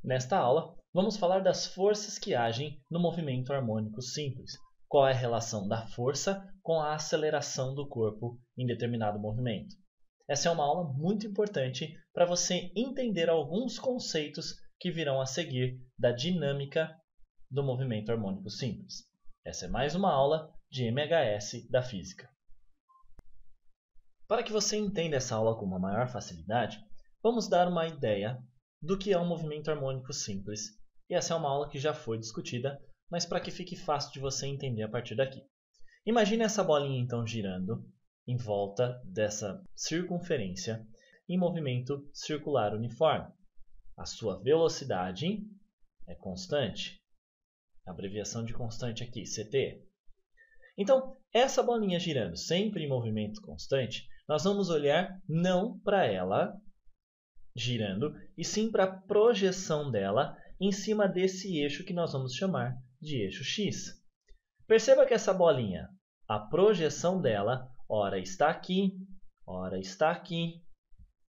Nesta aula, vamos falar das forças que agem no movimento harmônico simples. Qual é a relação da força com a aceleração do corpo em determinado movimento? Essa é uma aula muito importante para você entender alguns conceitos que virão a seguir da dinâmica do movimento harmônico simples. Essa é mais uma aula de MHS da física. Para que você entenda essa aula com uma maior facilidade, vamos dar uma ideia do que é um movimento harmônico simples. E essa é uma aula que já foi discutida, mas para que fique fácil de você entender a partir daqui. Imagine essa bolinha então girando em volta dessa circunferência em movimento circular uniforme. A sua velocidade é constante. A abreviação de constante aqui, CT. Então, essa bolinha girando sempre em movimento constante, nós vamos olhar não para ela girando, e sim para a projeção dela em cima desse eixo que nós vamos chamar de eixo X. Perceba que essa bolinha, a projeção dela, ora está aqui, ora está aqui,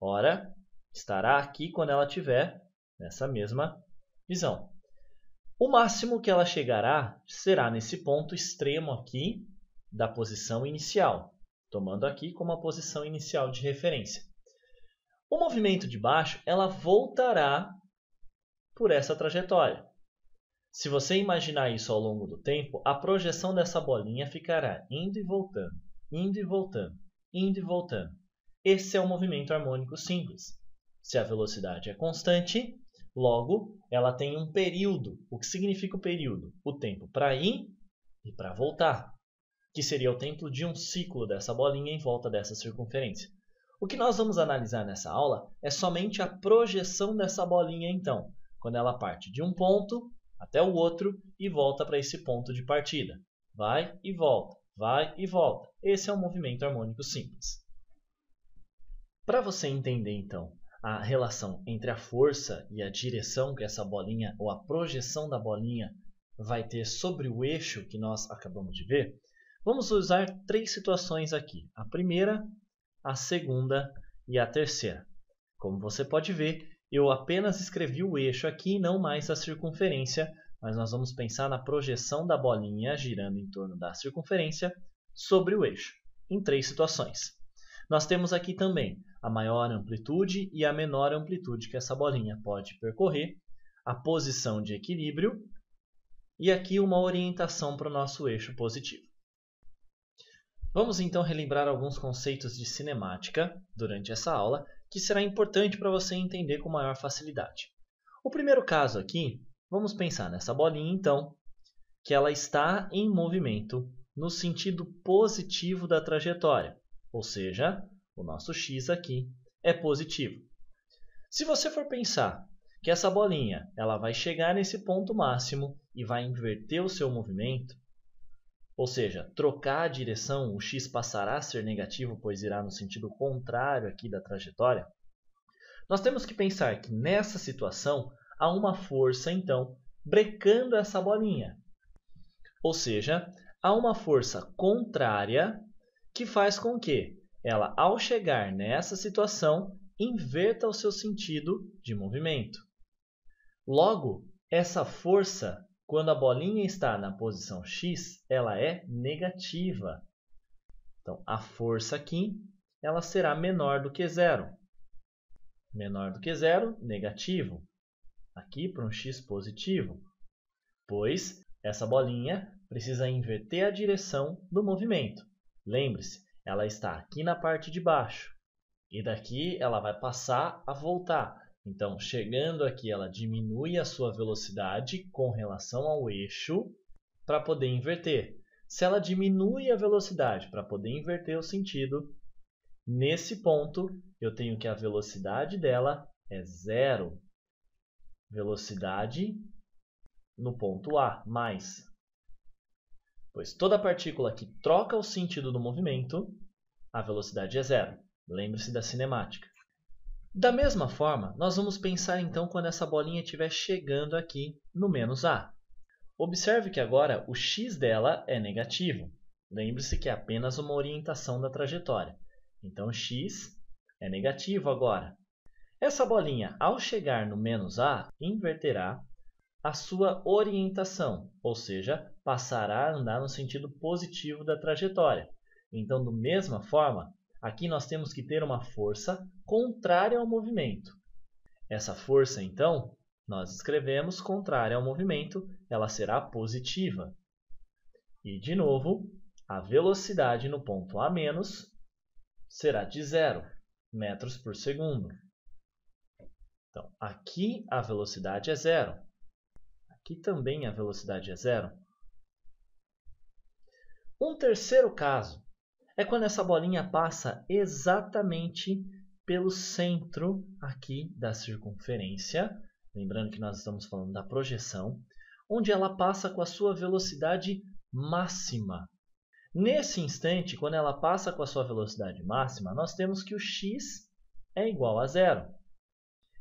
ora estará aqui quando ela estiver nessa mesma visão. O máximo que ela chegará será nesse ponto extremo aqui da posição inicial, tomando aqui como a posição inicial de referência. O movimento de baixo, ela voltará por essa trajetória. Se você imaginar isso ao longo do tempo, a projeção dessa bolinha ficará indo e voltando, indo e voltando, indo e voltando. Esse é o movimento harmônico simples. Se a velocidade é constante, logo ela tem um período. O que significa o período? O tempo para ir e para voltar, que seria o tempo de um ciclo dessa bolinha em volta dessa circunferência. O que nós vamos analisar nessa aula é somente a projeção dessa bolinha, então, quando ela parte de um ponto até o outro e volta para esse ponto de partida. Vai e volta, vai e volta. Esse é um movimento harmônico simples. Para você entender, então, a relação entre a força e a direção que essa bolinha, ou a projeção da bolinha, vai ter sobre o eixo que nós acabamos de ver, vamos usar três situações aqui. A primeira, a segunda e a terceira. Como você pode ver, eu apenas escrevi o eixo aqui e não mais a circunferência, mas nós vamos pensar na projeção da bolinha girando em torno da circunferência sobre o eixo, em três situações. Nós temos aqui também a maior amplitude e a menor amplitude que essa bolinha pode percorrer, a posição de equilíbrio e aqui uma orientação para o nosso eixo positivo. Vamos então relembrar alguns conceitos de cinemática durante essa aula, que será importante para você entender com maior facilidade. O primeiro caso aqui, vamos pensar nessa bolinha então, que ela está em movimento no sentido positivo da trajetória, ou seja, o nosso x aqui é positivo. Se você for pensar que essa bolinha ela vai chegar nesse ponto máximo e vai inverter o seu movimento, ou seja, trocar a direção, o x passará a ser negativo, pois irá no sentido contrário aqui da trajetória. Nós temos que pensar que nessa situação há uma força, então, brecando essa bolinha. Ou seja, há uma força contrária que faz com que ela, ao chegar nessa situação, inverta o seu sentido de movimento. Logo, essa força, quando a bolinha está na posição x, ela é negativa. Então, a força aqui ela será menor do que zero. Menor do que zero, negativo. Aqui para um x positivo, pois essa bolinha precisa inverter a direção do movimento. Lembre-se, ela está aqui na parte de baixo e daqui ela vai passar a voltar. Então, chegando aqui, ela diminui a sua velocidade com relação ao eixo para poder inverter. Se ela diminui a velocidade para poder inverter o sentido, nesse ponto eu tenho que a velocidade dela é zero. Velocidade no ponto A, mais. Pois toda partícula que troca o sentido do movimento, a velocidade é zero. Lembre-se da cinemática. Da mesma forma, nós vamos pensar então quando essa bolinha estiver chegando aqui no menos A. Observe que agora o x dela é negativo. Lembre-se que é apenas uma orientação da trajetória. Então, x é negativo agora. Essa bolinha, ao chegar no menos A, inverterá a sua orientação, ou seja, passará a andar no sentido positivo da trajetória. Então, da mesma forma, aqui nós temos que ter uma força contrária ao movimento. Essa força, então, nós escrevemos contrária ao movimento, ela será positiva. E, de novo, a velocidade no ponto A- será de 0 metros por segundo. Então, aqui a velocidade é 0. Aqui também a velocidade é 0. Um terceiro caso é quando essa bolinha passa exatamente pelo centro aqui da circunferência, lembrando que nós estamos falando da projeção, onde ela passa com a sua velocidade máxima. Nesse instante, quando ela passa com a sua velocidade máxima, nós temos que o x é igual a 0.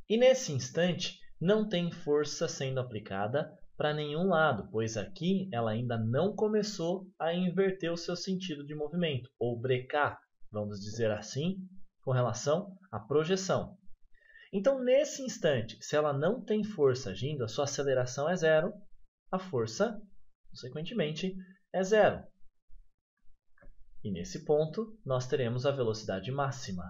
E nesse instante, não tem força sendo aplicada para nenhum lado, pois aqui ela ainda não começou a inverter o seu sentido de movimento, ou brecar, vamos dizer assim, com relação à projeção. Então, nesse instante, se ela não tem força agindo, a sua aceleração é 0, a força, consequentemente, é 0. E nesse ponto, nós teremos a velocidade máxima.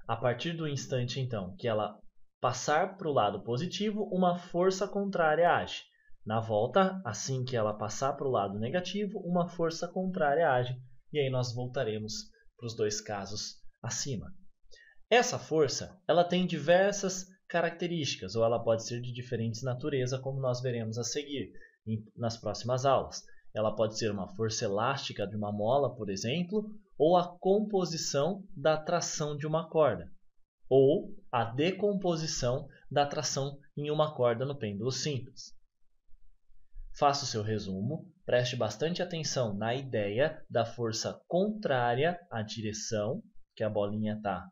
A partir do instante, então, que ela passar para o lado positivo, uma força contrária age. Na volta, assim que ela passar para o lado negativo, uma força contrária age. E aí nós voltaremos para os dois casos acima. Essa força ela tem diversas características, ou ela pode ser de diferentes natureza, como nós veremos a seguir nas próximas aulas. Ela pode ser uma força elástica de uma mola, por exemplo, ou a composição da tração de uma corda, ou a decomposição da tração em uma corda no pêndulo simples. Faça o seu resumo, preste bastante atenção na ideia da força contrária à direção que a bolinha está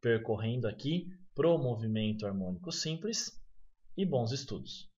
percorrendo aqui para o movimento harmônico simples, e bons estudos!